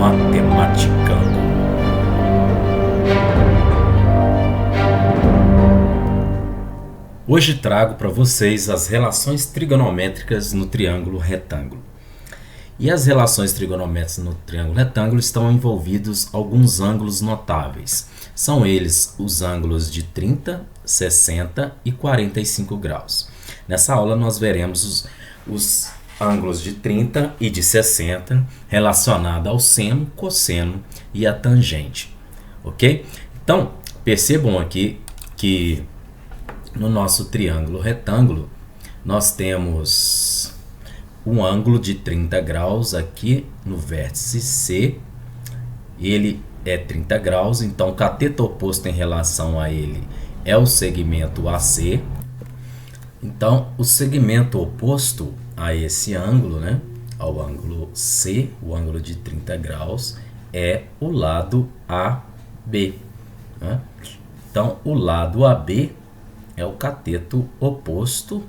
Matematicando. Hoje trago para vocês as relações trigonométricas no triângulo retângulo. E as relações trigonométricas no triângulo retângulo estão envolvidos alguns ângulos notáveis. São eles os ângulos de 30, 60 e 45 graus. Nessa aula nós veremos os ângulos de 30 e de 60 relacionados ao seno, cosseno e a tangente. Ok? Então, percebam aqui que no nosso triângulo retângulo nós temos um ângulo de 30 graus aqui no vértice C. Ele é 30 graus, então o cateto oposto em relação a ele é o segmento AC. Então, o segmento oposto a esse ângulo, né, ao ângulo C, o ângulo de 30 graus, é o lado AB. Né? Então, o lado AB é o cateto oposto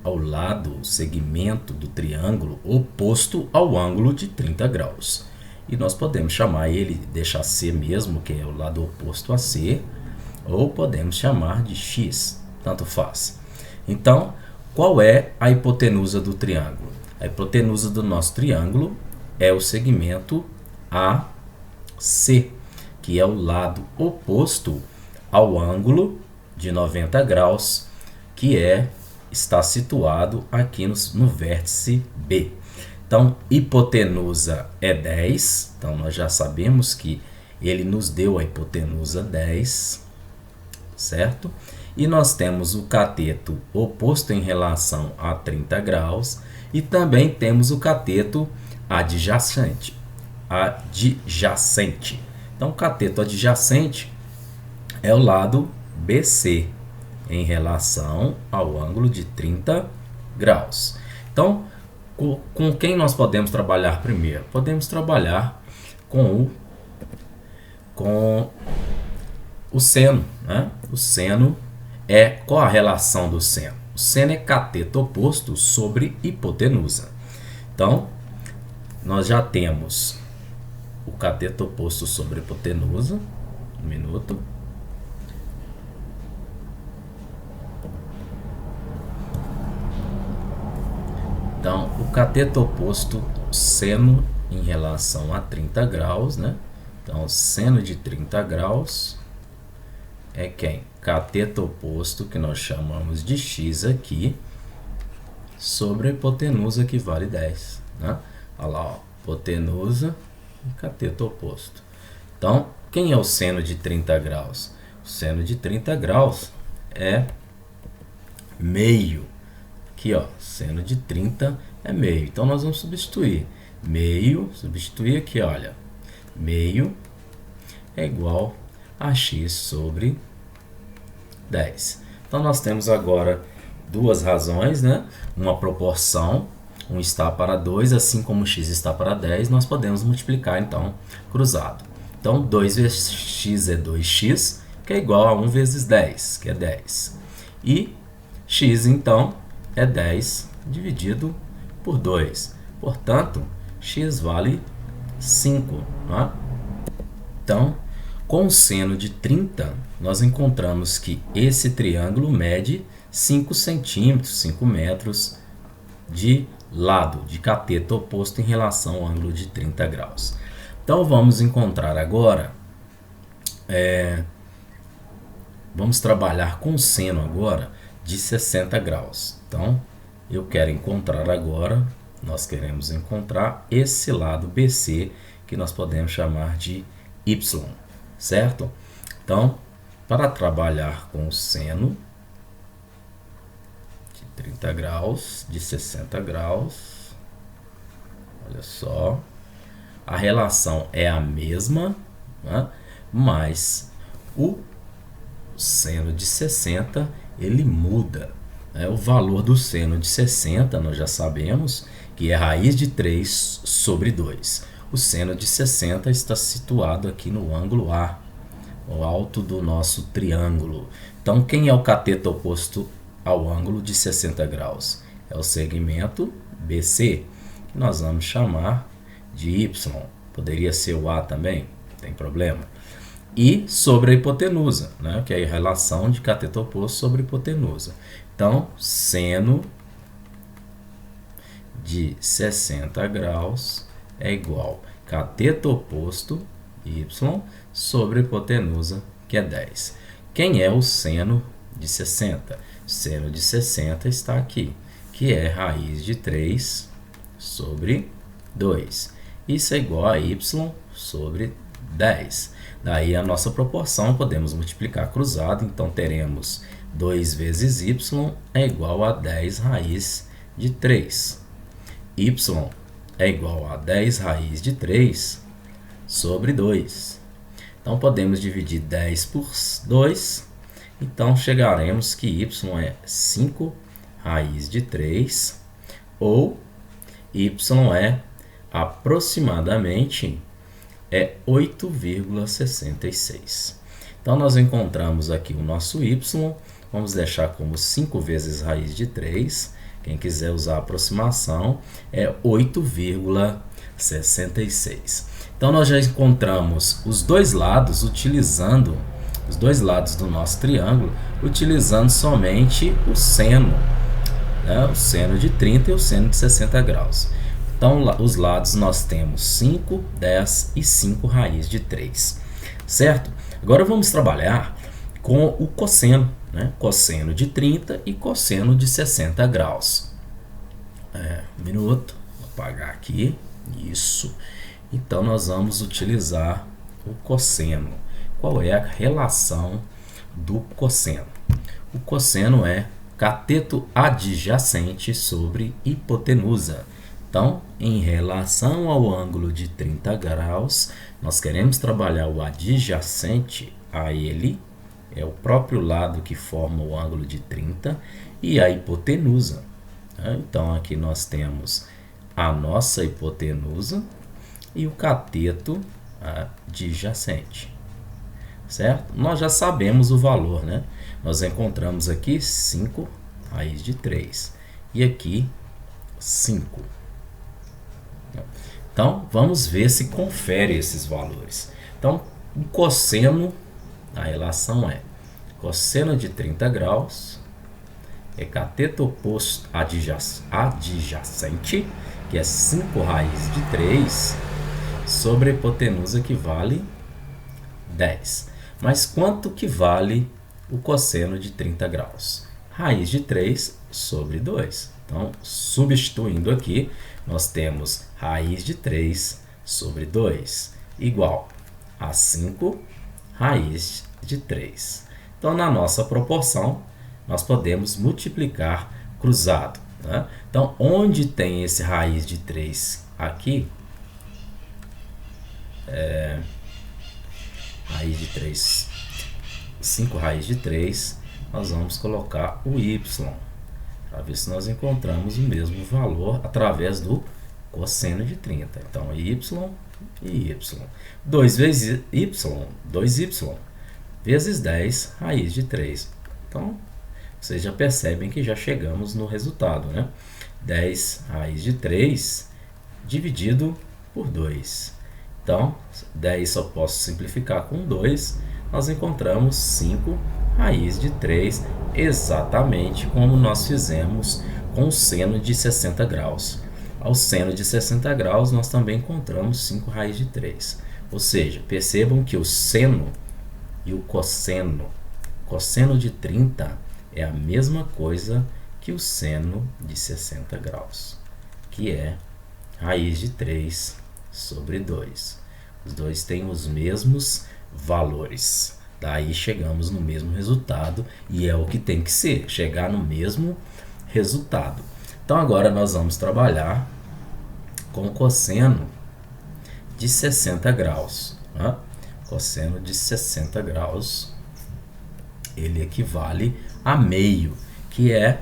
ao lado, o segmento do triângulo oposto ao ângulo de 30 graus. E nós podemos chamar ele, deixar C mesmo, que é o lado oposto a C, ou podemos chamar de X, tanto faz. Então, qual é a hipotenusa do triângulo? A hipotenusa do nosso triângulo é o segmento AC, que é o lado oposto ao ângulo de 90 graus, que está situado aqui no vértice B. Então, hipotenusa é 10. Então, nós já sabemos que ele nos deu a hipotenusa 10, certo? E nós temos o cateto oposto em relação a 30 graus e também temos o cateto adjacente. Então, o cateto adjacente é o lado BC em relação ao ângulo de 30 graus. Então, com quem nós podemos trabalhar primeiro? Podemos trabalhar com o seno. Né? O seno qual a relação do seno? O seno é cateto oposto sobre hipotenusa. Então, nós já temos o cateto oposto sobre hipotenusa. Um minuto. Então, o cateto oposto, seno em relação a 30 graus, né? Então, seno de 30 graus é quem? Cateto oposto, que nós chamamos de x aqui, sobre a hipotenusa, que vale 10. Né? Olha lá, ó, hipotenusa e cateto oposto. Então, quem é o seno de 30 graus? O seno de 30 graus é meio. Aqui, ó, seno de 30 é meio. Então, nós vamos substituir. Substituir aqui, olha. Meio é igual a x sobre 10. Então, nós temos agora duas razões, né? Uma proporção, 1 está para 2, assim como x está para 10, nós podemos multiplicar, então, cruzado. Então, 2 vezes x é 2x, que é igual a 1 vezes 10, que é 10. E x, então, é 10 dividido por 2. Portanto, x vale 5. Né? Então, com o seno de 30, nós encontramos que esse triângulo mede 5 centímetros, 5 metros de lado, de cateto oposto em relação ao ângulo de 30 graus. Então, vamos encontrar agora, vamos trabalhar com o seno agora de 60 graus. Então, eu quero encontrar agora, nós queremos encontrar esse lado BC, que nós podemos chamar de Y, certo? Então, para trabalhar com o seno de 30 graus, de 60 graus, olha só, a relação é a mesma, né? Mas o seno de 60, ele muda. O valor do seno de 60, nós já sabemos que é raiz de 3 sobre 2. O seno de 60 está situado aqui no ângulo A, o alto do nosso triângulo. Então, quem é o cateto oposto ao ângulo de 60 graus? É o segmento BC, que nós vamos chamar de Y. Poderia ser o A também, não tem problema. E sobre a hipotenusa, né? Que é a relação de cateto oposto sobre hipotenusa. Então, seno de 60 graus é igual a cateto oposto, y, sobre hipotenusa, que é 10. Quem é o seno de 60? Seno de 60 está aqui, que é raiz de 3 sobre 2. Isso é igual a y sobre 10. Daí a nossa proporção podemos multiplicar cruzado, então teremos 2 vezes y é igual a 10 raiz de 3. Y é igual a 10 raiz de 3 sobre 2. Então podemos dividir 10 por 2, então chegaremos que y é 5 raiz de 3, ou y é aproximadamente 8,66. Então nós encontramos aqui o nosso y, vamos deixar como 5 vezes raiz de 3, quem quiser usar a aproximação é 8,66. Então nós já encontramos os dois lados utilizando os dois lados do nosso triângulo, utilizando somente o seno, né? O seno de 30 e o seno de 60 graus. Então, os lados nós temos 5, 10 e 5 raiz de 3, certo? Agora vamos trabalhar com o cosseno, né? Cosseno de 30 e cosseno de 60 graus. Um minuto, vou apagar aqui, isso. Então, nós vamos utilizar o cosseno. Qual é a relação do cosseno? O cosseno é cateto adjacente sobre hipotenusa. Então, em relação ao ângulo de 30 graus, nós queremos trabalhar o adjacente a ele, é o próprio lado que forma o ângulo de 30, e a hipotenusa. Então, aqui nós temos a nossa hipotenusa e o cateto adjacente, certo? Nós já sabemos o valor, né? Nós encontramos aqui 5 raiz de 3 e aqui 5. Então, vamos ver se confere esses valores. Então, o cosseno, a relação é cosseno de 30 graus é cateto oposto adjacente, que é 5 raiz de 3, sobre a hipotenusa, que vale 10. Mas quanto que vale o cosseno de 30 graus? Raiz de 3 sobre 2. Então, substituindo aqui, nós temos raiz de 3 sobre 2, igual a 5 raiz de 3. Então, na nossa proporção, nós podemos multiplicar cruzado, né? Então, onde tem esse raiz de 3 aqui, raiz de 3, 5 raiz de 3, nós vamos colocar o y, para ver se nós encontramos o mesmo valor através do cosseno de 30. Então, y e y. 2 vezes y, 2y, vezes 10 raiz de 3. Então, vocês já percebem que já chegamos no resultado, né? 10 raiz de 3 dividido por 2. Então, 10 só posso simplificar com 2. Nós encontramos 5 raiz de 3, exatamente como nós fizemos com o seno de 60 graus. Ao seno de 60 graus, nós também encontramos 5 raiz de 3. Ou seja, percebam que o seno e o cosseno de 30 é a mesma coisa que o seno de 60 graus, que é raiz de 3 sobre 2. Os dois têm os mesmos valores. Daí chegamos no mesmo resultado, e é o que tem que ser, chegar no mesmo resultado. Então agora nós vamos trabalhar com o cosseno de 60 graus. Né? Cosseno de 60 graus, ele equivale a meio, que é,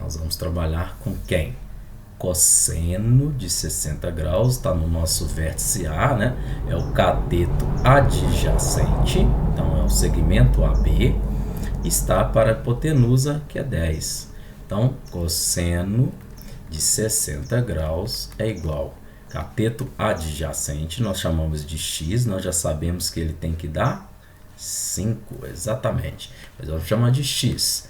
nós vamos trabalhar com quem? Cosseno de 60 graus, está no nosso vértice A, né? É o cateto adjacente, então é o segmento AB, está para a hipotenusa, que é 10. Então, cosseno de 60 graus é igual Cateto adjacente, nós chamamos de x, nós já sabemos que ele tem que dar 5, exatamente. Mas vamos chamar de x.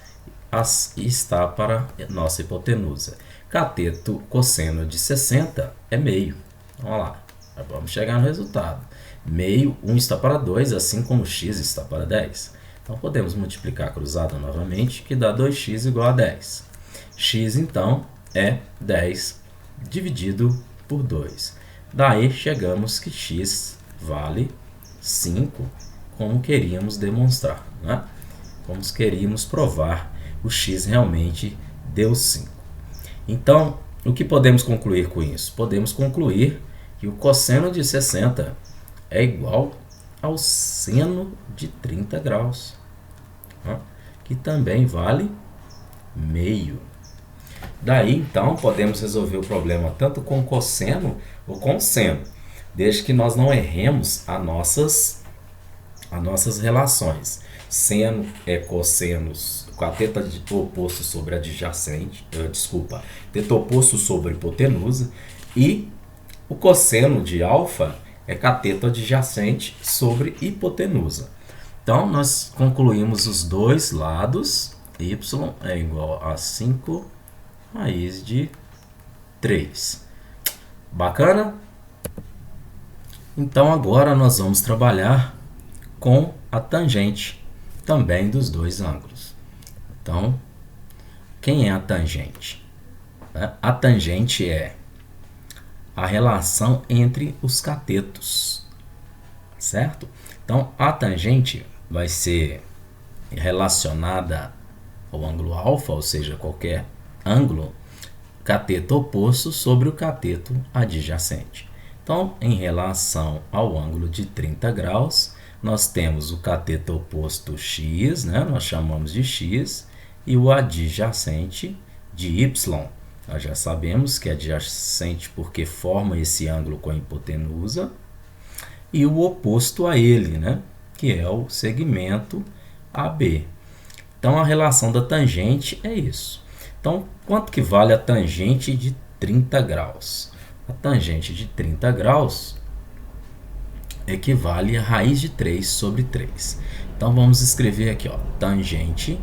Está para nossa hipotenusa. Cateto cosseno de 60 é meio. Vamos lá, vamos chegar no resultado. Meio, 1 está para 2, assim como x está para 10. Então, podemos multiplicar cruzado novamente, que dá 2x igual a 10. X, então, é 10 dividido por 2. Daí, chegamos que x vale 5, como queríamos demonstrar, né? Como queríamos provar, o x realmente deu 5. Então, o que podemos concluir com isso? Podemos concluir que o cosseno de 60 é igual ao seno de 30 graus, que também vale meio. Daí, então, podemos resolver o problema tanto com cosseno ou com seno, desde que nós não erremos as nossas relações. Seno é cossenos, cateto oposto sobre adjacente, cateto oposto sobre hipotenusa, e o cosseno de alfa é cateto adjacente sobre hipotenusa. Então, nós concluímos os dois lados, y é igual a 5 raiz de 3. Bacana? Então, agora nós vamos trabalhar com a tangente também dos dois ângulos. Então, quem é a tangente? A tangente é a relação entre os catetos, certo? Então, a tangente vai ser relacionada ao ângulo alfa, ou seja, qualquer ângulo, cateto oposto sobre o cateto adjacente. Então, em relação ao ângulo de 30 graus, nós temos o cateto oposto x, né? Nós chamamos de x, e o adjacente de y. Nós já sabemos que é adjacente porque forma esse ângulo com a hipotenusa, e o oposto a ele, né? Que é o segmento AB. Então, a relação da tangente é isso. Então, quanto que vale a tangente de 30 graus? A tangente de 30 graus equivale a raiz de 3 sobre 3. Então, vamos escrever aqui, ó, tangente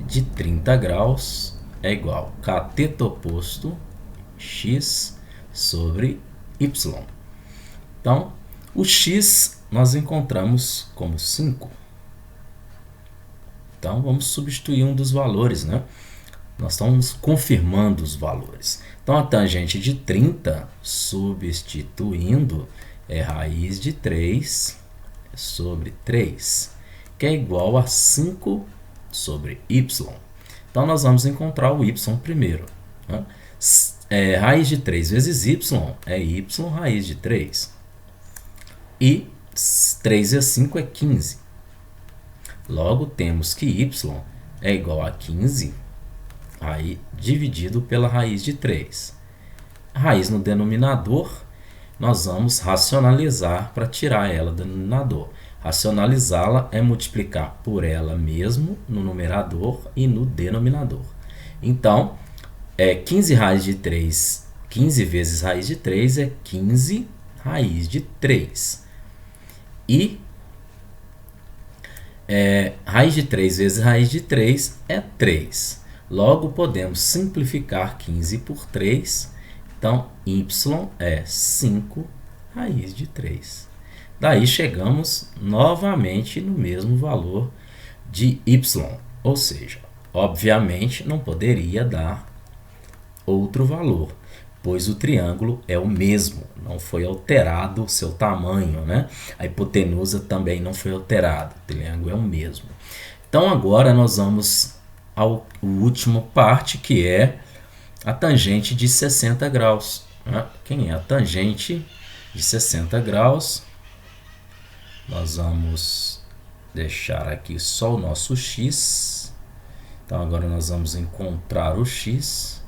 de 30 graus é igual a cateto oposto x sobre y. Então, o x nós encontramos como 5. Então, vamos substituir um dos valores, né? Nós estamos confirmando os valores. Então, a tangente de 30, substituindo, é raiz de 3 sobre 3, que é igual a 5 sobre y. Então, nós vamos encontrar o y primeiro, né? Raiz de 3 vezes y é y raiz de 3. E 3 vezes 5 é 15. Logo, temos que y é igual a 15 aí, dividido pela raiz de 3. A raiz no denominador, nós vamos racionalizar para tirar ela do denominador. Racionalizá-la é multiplicar por ela mesmo no numerador e no denominador. Então, 15 raiz de 3, 15 vezes raiz de 3 é 15 raiz de 3. E raiz de 3 vezes raiz de 3 é 3. Logo, podemos simplificar 15 por 3. Então, y é 5 raiz de 3. Daí, chegamos novamente no mesmo valor de y. Ou seja, obviamente, não poderia dar outro valor, pois o triângulo é o mesmo, não foi alterado o seu tamanho, né? A hipotenusa também não foi alterada, o triângulo é o mesmo. Então, agora nós vamos ao último parte, que é a tangente de 60 graus. Né? Quem é a tangente de 60 graus? Nós vamos deixar aqui só o nosso x. Então, agora nós vamos encontrar o x.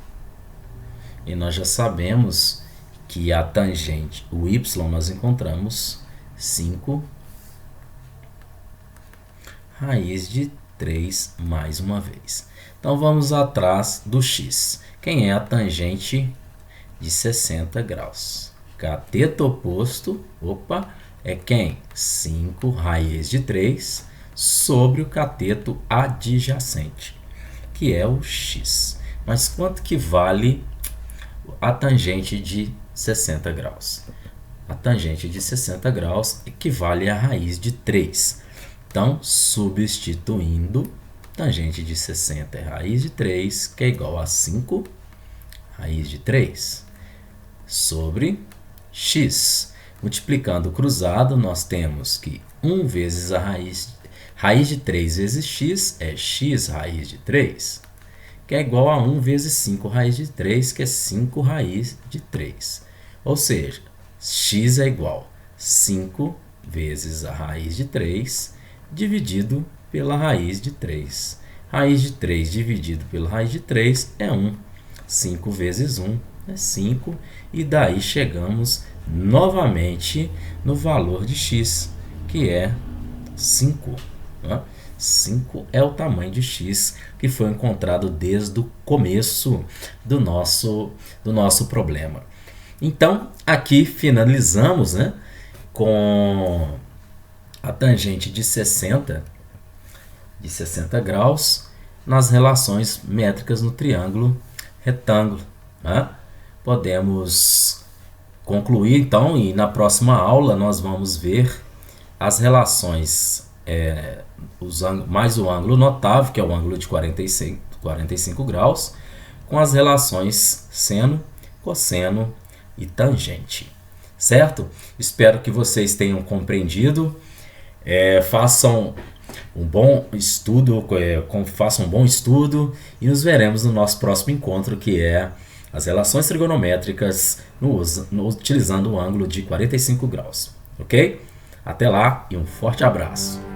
E nós já sabemos que a tangente, o y, nós encontramos 5 raiz de 3 mais uma vez. Então, vamos atrás do x. Quem é a tangente de 60 graus. Cateto oposto, é quem? 5 raiz de 3 sobre o cateto adjacente, que é o x. Mas quanto que vale a tangente de 60 graus? A tangente de 60 graus equivale à raiz de 3. Então, substituindo, tangente de 60 é raiz de 3, que é igual a 5 raiz de 3 sobre x. Multiplicando o cruzado, nós temos que 1 vezes a raiz de 3 vezes x é x raiz de 3, que é igual a 1 vezes 5 raiz de 3, que é 5 raiz de 3. Ou seja, x é igual a 5 vezes a raiz de 3 dividido pela raiz de 3. Raiz de 3 dividido pela raiz de 3 é 1. 5 vezes 1 é 5. E daí chegamos novamente no valor de x, que é 5. 5 é o tamanho de x que foi encontrado desde o começo do nosso problema. Então, aqui finalizamos, com a tangente de 60 graus nas relações métricas no triângulo retângulo. Podemos concluir, então, e na próxima aula nós vamos ver as relações, mais o ângulo notável, que é o ângulo de 45 graus, com as relações seno, cosseno e tangente. Certo? Espero que vocês tenham compreendido. Façam um bom estudo, e nos veremos no nosso próximo encontro, que é as relações trigonométricas utilizando o ângulo de 45 graus. Ok? Até lá e um forte abraço!